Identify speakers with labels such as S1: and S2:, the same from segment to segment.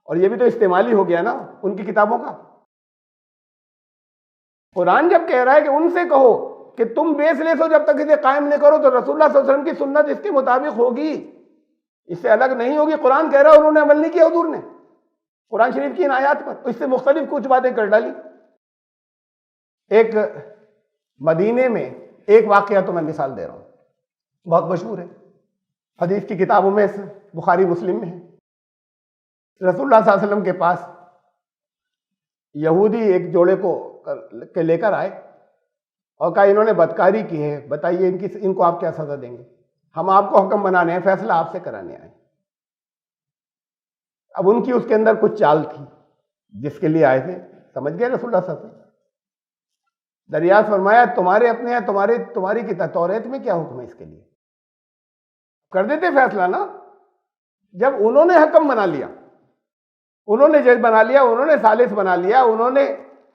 S1: اور یہ بھی تو استعمالی ہو گیا نا ان کی کتابوں کا۔ قرآن جب کہہ رہا ہے کہ ان سے کہو کہ تم بیس لیس ہو جب تک اسے قائم نہیں کرو، تو رسول اللہ صلی اللہ علیہ وسلم کی سنت اس کے مطابق ہوگی، اس سے الگ نہیں ہوگی۔ قرآن کہہ رہا ہے انہوں نے عمل نہیں کیا حضور نے قرآن شریف کی ان آیات پر، اس سے مختلف کچھ باتیں کر ڈالی۔ ایک مدینے میں ایک واقعہ تو میں مثال دے رہا ہوں، بہت مشہور ہے، حدیث کی کتابوں میں بخاری مسلم میں ہے۔ رسول اللہ صلی اللہ علیہ وسلم کے پاس یہودی ایک جوڑے کو لے کر آئے اور کہا انہوں نے بدکاری کی ہے، بتائیے ان کو آپ کیا سزا دیں گے؟ ہم آپ کو حکم بنانے ہیں، فیصلہ آپ سے کرانے آئے۔ اب ان کی اس کے اندر کچھ چال تھی جس کے لیے آئے تھے، سمجھ گئے رسول اللہ صلی اللہ علیہ وسلم؟ دریافت فرمایا تمہارے اپنے ہیں، تمہاری کتاب توریت میں کیا حکم ہے اس کے لیے؟ کر دیتے فیصلہ نا۔ جب انہوں نے حکم بنا لیا، انہوں نے جج بنا لیا، انہوں نے ثالث بنا لیا، انہوں نے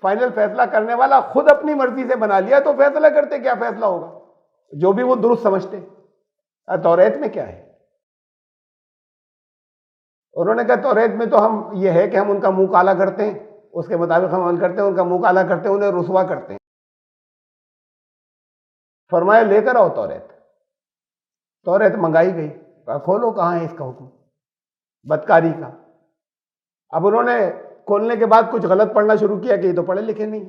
S1: فائنل فیصلہ کرنے والا خود اپنی مرضی سے بنا لیا، تو فیصلہ کرتے کیا فیصلہ ہوگا؟ جو بھی وہ درست سمجھتے۔ توریت میں کیا ہے؟ انہوں نے کہا توریت میں تو ہم یہ ہے کہ ہم ان کا منہ کالا کرتے ہیں، اس کے مطابق ہم عمل کرتے ہیں، ان کا منہ کالا کرتے ہیں، انہیں رسوا کرتے ہیں۔ فرمایا لے کر آؤ توریت منگائی گئی، کہا کھولو کہاں ہے اس کا حکم بدکاری کا۔ اب انہوں نے کھولنے کے بعد کچھ غلط پڑھنا شروع کیا کہ یہ تو پڑھے لکھے نہیں۔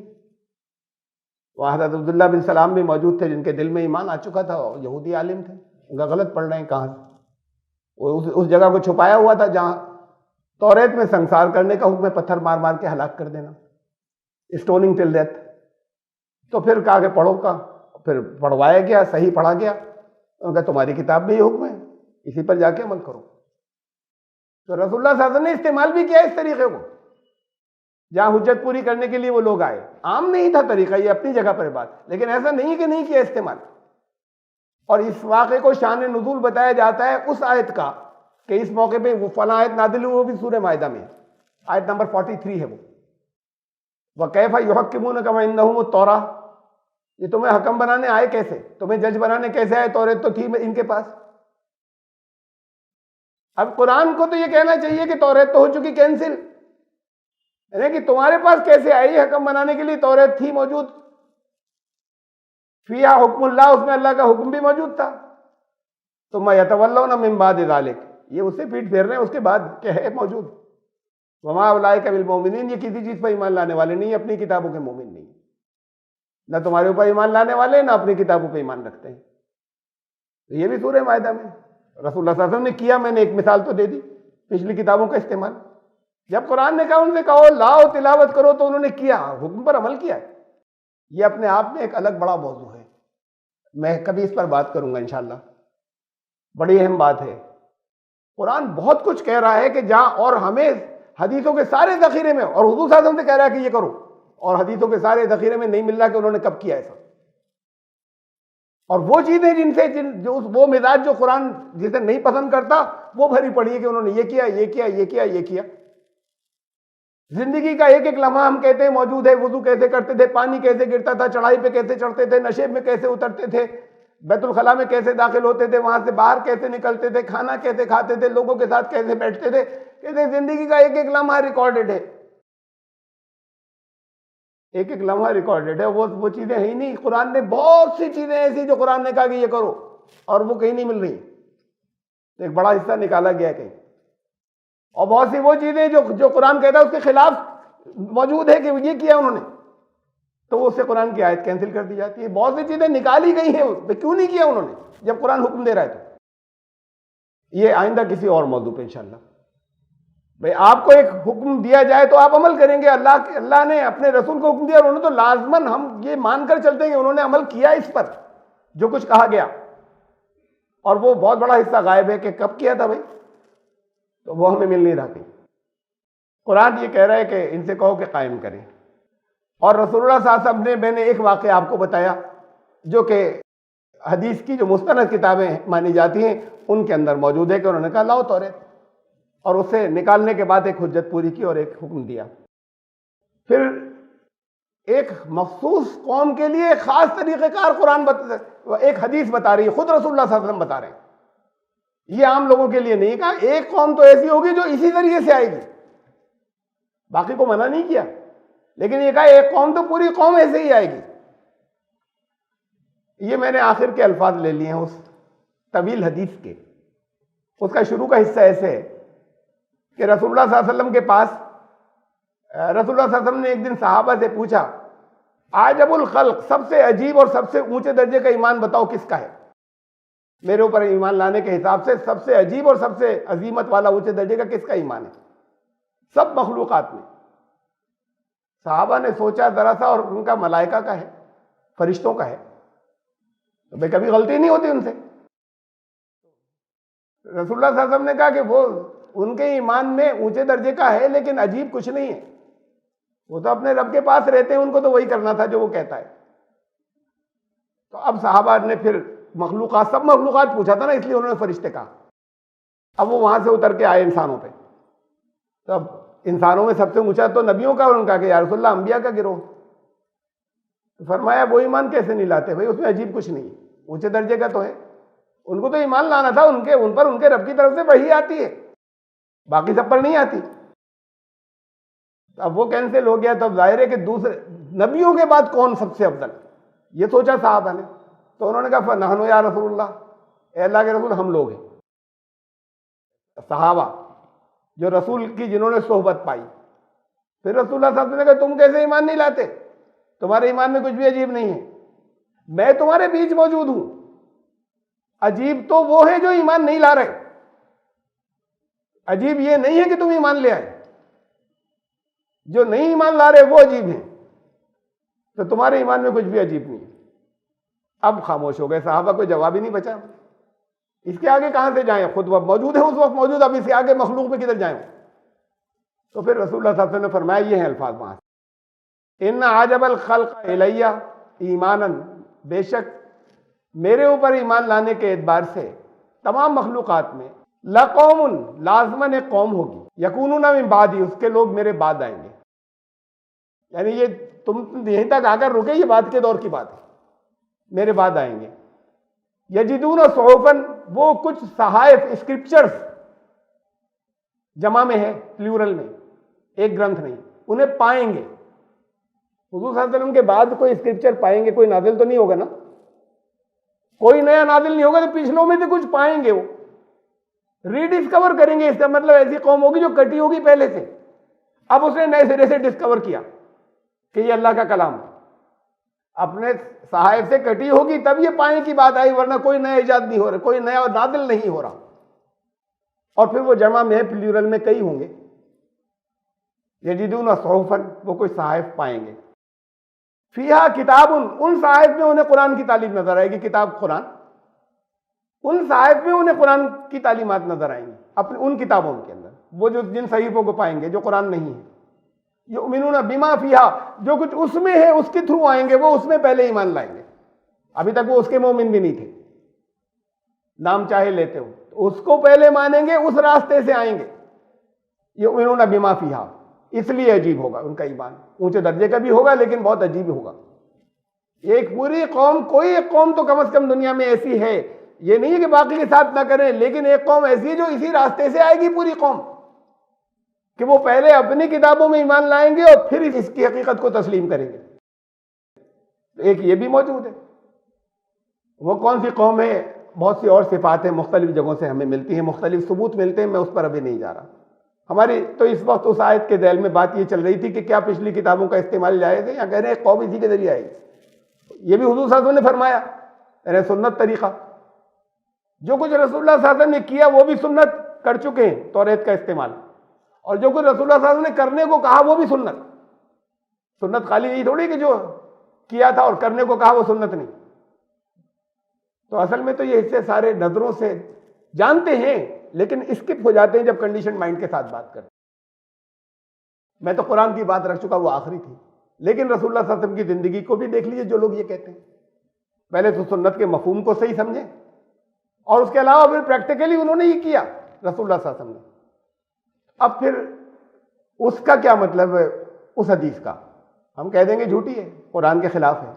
S1: وہاں حضرت عبداللہ بن سلام بھی موجود تھے جن کے دل میں ایمان آ چکا تھا، یہودی عالم تھے، ان کا غلط پڑھ رہے ہیں کہاں سے؟ اس جگہ کو چھپایا ہوا تھا جہاں توریت میں سنسار کرنے کا حکم ہے، پتھر مار مار کے ہلاک کر دینا، اسٹوننگ ٹل ڈیتھ۔ تو پھر کہا کہ پڑھو کا، پھر پڑھوایا گیا، صحیح پڑھا گیا۔ انہوں نے کہا تمہاری کتاب میں یہ حکم ہے، اسی پر جا کے عمل کرو۔ تو رسول اللہ صلی اللہ علیہ وسلم نے استعمال بھی کیا اس طریقے کو، جہاں حجت پوری کرنے کے لیے وہ لوگ آئے۔ عام نہیں تھا طریقہ، یہ اپنی جگہ پر بات، لیکن ایسا نہیں کہ نہیں کیا استعمال۔ اور اس واقعے کو شان نزول بتایا جاتا ہے اس آیت کا کہ اس موقع پہ وہ فلاں آیت نازل ہوئی، وہ بھی سورہ مائدہ میں آیت نمبر 43 ہے وہ، وَكَيْفَ يُحَكِّمُونَكَ وَعِندَهُمُ التَّوْرَاةُ۔ یہ تمہیں حکم بنانے آئے کیسے؟ تمہیں جج بنانے کیسے آئے؟ توریت تو تھی ان کے پاس۔ اب قرآن کو تو یہ کہنا چاہیے کہ توریت تو ہو چکی کینسل، یعنی کہ تمہارے پاس کیسے آئی حکم بنانے کے لیے؟ توریت تھی موجود، فیہا حکم اللہ، اس میں اللہ کا حکم بھی موجود تھا۔ ثم یتولون من بعد ذلک، یہ اس سے پیٹ پھیر رہے ہیں اس کے بعد کہ ہے موجود۔ وما اولئک بالمؤمنین، یہ کسی چیز پر ایمان لانے والے نہیں، اپنی کتابوں کے مومن نہیں، نہ تمہارے اوپر ایمان لانے والے، نہ اپنی کتابوں پہ ایمان رکھتے ہیں۔ تو یہ بھی سورہ مائدہ میں رسول اللہ صلی اللہ علیہ وسلم نے کیا، میں نے ایک مثال تو دے دی پچھلی کتابوں کا استعمال۔ جب قرآن نے کہا ان سے کہو لاؤ تلاوت کرو، تو انہوں نے کیا، حکم پر عمل کیا۔ یہ اپنے آپ میں ایک الگ بڑا موضوع ہے، میں کبھی اس پر بات کروں گا انشاءاللہ، بڑی اہم بات ہے۔ قرآن بہت کچھ کہہ رہا ہے کہ جہاں، اور ہمیں حدیثوں کے سارے ذخیرے میں، اور حضور صلی اللہ علیہ وسلم سے کہہ رہا ہے کہ یہ کرو، اور حدیثوں کے سارے ذخیرے میں نہیں مل رہا کہ انہوں نے کب کیا ایسا۔ اور وہ چیزیں جو وہ مزاج جو قرآن جسے نہیں پسند کرتا، وہ بھری پڑی ہے کہ انہوں نے یہ کیا، یہ کیا، یہ کیا، یہ کیا۔ زندگی کا ایک ایک لمحہ ہم کہتے ہیں موجود ہے، وضو کیسے کرتے تھے، پانی کیسے گرتا تھا، چڑھائی پہ کیسے چڑھتے تھے، نشیب میں کیسے اترتے تھے، بیت الخلاء میں کیسے داخل ہوتے تھے، وہاں سے باہر کیسے نکلتے تھے، کھانا کیسے کھاتے تھے، لوگوں کے ساتھ کیسے بیٹھتے تھے، کہتے ہیں زندگی کا ایک ایک لمحہ ریکارڈڈ ہے، ایک ایک لمحہ ریکارڈڈ ہے۔ وہ چیزیں ہیں ہی نہیں۔ قرآن نے بہت سی چیزیں ایسی جو قرآن نے کہا کہ یہ کرو، اور وہ کہیں نہیں مل رہی، ایک بڑا حصہ نکالا گیا ہے کہیں۔ اور بہت سی وہ چیزیں جو قرآن کہتا ہے اس کے خلاف موجود ہے کہ یہ کیا انہوں نے، تو وہ اس سے قرآن کی آیت کینسل کر دی جاتی ہے۔ بہت سی چیزیں نکالی گئی ہیں، کیوں نہیں کیا انہوں نے جب قرآن حکم دے رہا ہے تو۔ یہ آئندہ کسی اور موضوع پہ انشاءاللہ۔ بھئی آپ کو ایک حکم دیا جائے تو آپ عمل کریں گے، اللہ نے اپنے رسول کو حکم دیا، اور انہوں نے تو لازماً ہم یہ مان کر چلتے ہیں کہ انہوں نے عمل کیا اس پر جو کچھ کہا گیا، اور وہ بہت بڑا حصہ غائب ہے کہ کب کیا تھا بھائی، تو وہ ہمیں مل نہیں رہا کہیں۔ قرآن یہ کہہ رہا ہے کہ ان سے کہو کہ قائم کریں، اور رسول اللہ صلی اللہ علیہ وسلم نے، میں نے ایک واقعہ آپ کو بتایا جو کہ حدیث کی جو مستند کتابیں مانی جاتی ہیں ان کے اندر موجود ہے کہ انہوں نے کہا لاؤ توریت، اور اسے نکالنے کے بعد ایک حجت پوری کی اور ایک حکم دیا۔ پھر ایک مخصوص قوم کے لیے خاص طریقہ کار قرآن ایک حدیث بتا رہی ہے، خود رسول اللہ صلی اللہ علیہ وسلم بتا رہے ہیں، یہ عام لوگوں کے لیے نہیں کہا۔ ایک قوم تو ایسی ہوگی جو اسی طریقے سے آئے گی، باقی کو منع نہیں کیا، لیکن یہ کہا ایک قوم تو پوری قوم ایسے ہی آئے گی۔ یہ میں نے آخر کے الفاظ لے لیے ہیں اس طویل حدیث کے۔ اس کا شروع کا حصہ ایسے ہے کہ رسول اللہ صلی اللہ علیہ وسلم کے پاس رسول اللہ صلی اللہ علیہ وسلم نے ایک دن صحابہ سے پوچھا، عجب الخلق، سب سے عجیب اور سب سے اونچے درجے کا ایمان بتاؤ کس کا ہے؟ میرے اوپر ایمان لانے کے حساب سے سب سے عجیب اور سب سے عظیمت والا اونچے درجے کا کس کا ایمان ہے سب مخلوقات میں؟ صحابہ نے سوچا ذرا سا، اور ان کا ملائکہ کا ہے، فرشتوں کا ہے، تو بھائی کبھی غلطی نہیں ہوتی ان سے۔ رسول اللہ صلی اللہ علیہ وسلم نے کہا کہ وہ ان کے ایمان میں اونچے درجے کا ہے، لیکن عجیب کچھ نہیں ہے، وہ تو اپنے رب کے پاس رہتے ہیں، ان کو تو وہی کرنا تھا جو وہ کہتا ہے۔ تو اب صحابہ نے پھر مخلوقات، سب مخلوقات پوچھا تھا نا، اس لیے انہوں نے فرشتے کہا۔ اب وہ وہاں سے اتر کے آئے انسانوں پہ، تو اب انسانوں میں سب سے اونچا تو نبیوں کا، ان کا کہ یا رسول اللہ انبیاء کا گروہ۔ تو فرمایا وہ ایمان کیسے نہیں لاتے بھائی، اس میں عجیب کچھ نہیں ہے، اونچے درجے کا تو ہے، ان کو تو ایمان لانا تھا، ان پر ان کے رب کی طرف سے وحی آتی ہے، باقی سب پر نہیں آتی۔ اب وہ کینسل ہو گیا، تو اب ظاہر ہے کہ دوسرے نبیوں کے بعد کون سب سے افضل، یہ سوچا صحابہ نے۔ تو انہوں نے کہا فَنَحْنُ یا رسول اللہ، اے اللہ کے رسول ہم لوگ ہیں، صحابہ جو رسول کی جنہوں نے صحبت پائی۔ پھر رسول اللہ صلی اللہ علیہ وسلم نے کہا تم کیسے ایمان نہیں لاتے، تمہارے ایمان میں کچھ بھی عجیب نہیں ہے، میں تمہارے بیچ موجود ہوں، عجیب تو وہ ہے جو ایمان نہیں لا رہے، عجیب یہ نہیں ہے کہ تم ایمان لے آئے، جو نہیں ایمان لا رہے وہ عجیب ہیں، تو تمہارے ایمان میں کچھ بھی عجیب نہیں ہے۔ اب خاموش ہو گئے صحابہ، کوئی جواب ہی نہیں بچا۔ اس کے آگے کہاں سے جائیں، خود موجود ہیں اس وقت موجود، اب اس کے آگے مخلوق میں کدھر جائیں؟ تو پھر رسول اللہ صلی اللہ علیہ وسلم نے فرمایا، یہ ہیں الفاظ وہاں سے، ان عجب الخلق الیہ ایمانا، بے شک میرے اوپر ایمان لانے کے اعتبار سے تمام مخلوقات میں لقوم، لازماً ایک قوم ہوگی، یکونون من بعدی، اس کے لوگ میرے بعد آئیں گے۔ یعنی یہ تم یہیں تک آ کر رکے، یہ بعد کے دور کی بات ہے، میرے بعد آئیں گے۔ یجدون صحفاً، وہ کچھ صحائف، اسکرپچرز جمع میں ہے، پلیورل میں، ایک گرنتھ نہیں، انہیں پائیں گے۔ حضور صلی اللہ علیہ وسلم کے بعد کوئی اسکرپچر پائیں گے، کوئی نازل تو نہیں ہوگا نا، کوئی نیا نازل نہیں ہوگا، تو پچھلوں میں سے کچھ پائیں گے، وہ ری ڈسکور کریں گے۔ اس کا مطلب ایسی قوم ہوگی جو کٹی ہوگی پہلے سے، اب اس نے نئے سرے سے ڈسکور کیا کہ یہ اللہ کا کلام ہے، اپنے صحائف سے کٹی ہوگی تب یہ پائیں کی بات آئی، ورنہ کوئی نیا ایجاد نہیں ہو رہا، کوئی نیا نازل نہیں ہو رہا۔ اور پھر وہ جمع میں ہے، پلیورل میں کئی ہوں گے۔ یجدون صحفاً، وہ کوئی صحائف پائیں گے، فیہا کتاب، ان صحائف میں انہیں قرآن کی تعلیم نظر آئے گی، کتاب قرآن، ان صحائف میں انہیں قرآن کی تعلیمات نظر آئیں گی، اپنے ان کتابوں کے اندر، وہ جو جن صحیفوں کو پائیں گے جو قرآن نہیں ہے۔ یؤمنون بما فیہا، جو کچھ اس میں ہے اس کے تھرو آئیں گے، وہ اس میں پہلے ایمان لائیں گے، ابھی تک وہ اس کے مومن بھی نہیں تھے، نام چاہے لیتے ہو، تو اس کو پہلے مانیں گے، اس راستے سے آئیں گے۔ یؤمنون بما فیہا، اس لیے عجیب ہوگا ان کا ایمان، اونچے درجے کا بھی ہوگا لیکن بہت عجیب ہوگا۔ ایک پوری قوم، کوئی ایک قوم تو کم از کم دنیا میں ایسی ہے، یہ نہیں ہے کہ باقی کے ساتھ نہ کریں، لیکن ایک قوم ایسی ہے جو اسی راستے سے آئے گی، پوری قوم، کہ وہ پہلے اپنی کتابوں میں ایمان لائیں گے اور پھر اس کی حقیقت کو تسلیم کریں گے۔ ایک یہ بھی موجود ہے۔ وہ کون سی قوم ہے؟ بہت سی اور صفات ہیں، مختلف جگہوں سے ہمیں ملتی ہیں، مختلف ثبوت ملتے ہیں، میں اس پر ابھی نہیں جا رہا۔ ہماری تو اس وقت اس آیت کے ذیل میں بات یہ چل رہی تھی کہ کیا پچھلی کتابوں کا استعمال جائز ہے، یا کہہ رہے ہیں قوم اسی کے ذریعے آئے گی۔ یہ بھی حضور صلی اللہ علیہ وسلم نے فرمایا، یعنی سنت طریقہ، جو کچھ رسول اللہ صلی اللہ علیہ وسلم نے کیا وہ بھی سنت کر چکے ہیں، توریت کا استعمال، اور جو کچھ رسول اللہ صلی اللہ علیہ وسلم نے کرنے کو کہا وہ بھی سنت۔ سنت خالی یہی تھوڑی کہ جو کیا تھا اور کرنے کو کہا وہ سنت نہیں۔ تو اصل میں تو یہ حصے سارے نظروں سے جانتے ہیں، لیکن اسکپ ہو جاتے ہیں جب کنڈیشن مائنڈ کے ساتھ بات کرتے ہیں۔ میں تو قرآن کی بات رکھ چکا، وہ آخری تھی، لیکن رسول اللہ صلی اللہ علیہ وسلم کی زندگی کو بھی دیکھ لیجیے۔ جو لوگ یہ کہتے ہیں، پہلے تو سنت کے مفہوم کو صحیح سمجھیں، اور اس کے علاوہ پھر پریکٹیکلی انہوں نے یہ کیا رسول اللہ صلی اللہ علیہ وسلم نے۔ اب پھر اس کا کیا مطلب ہے؟ اس حدیث کا ہم کہہ دیں گے جھوٹی ہے، قرآن کے خلاف ہے،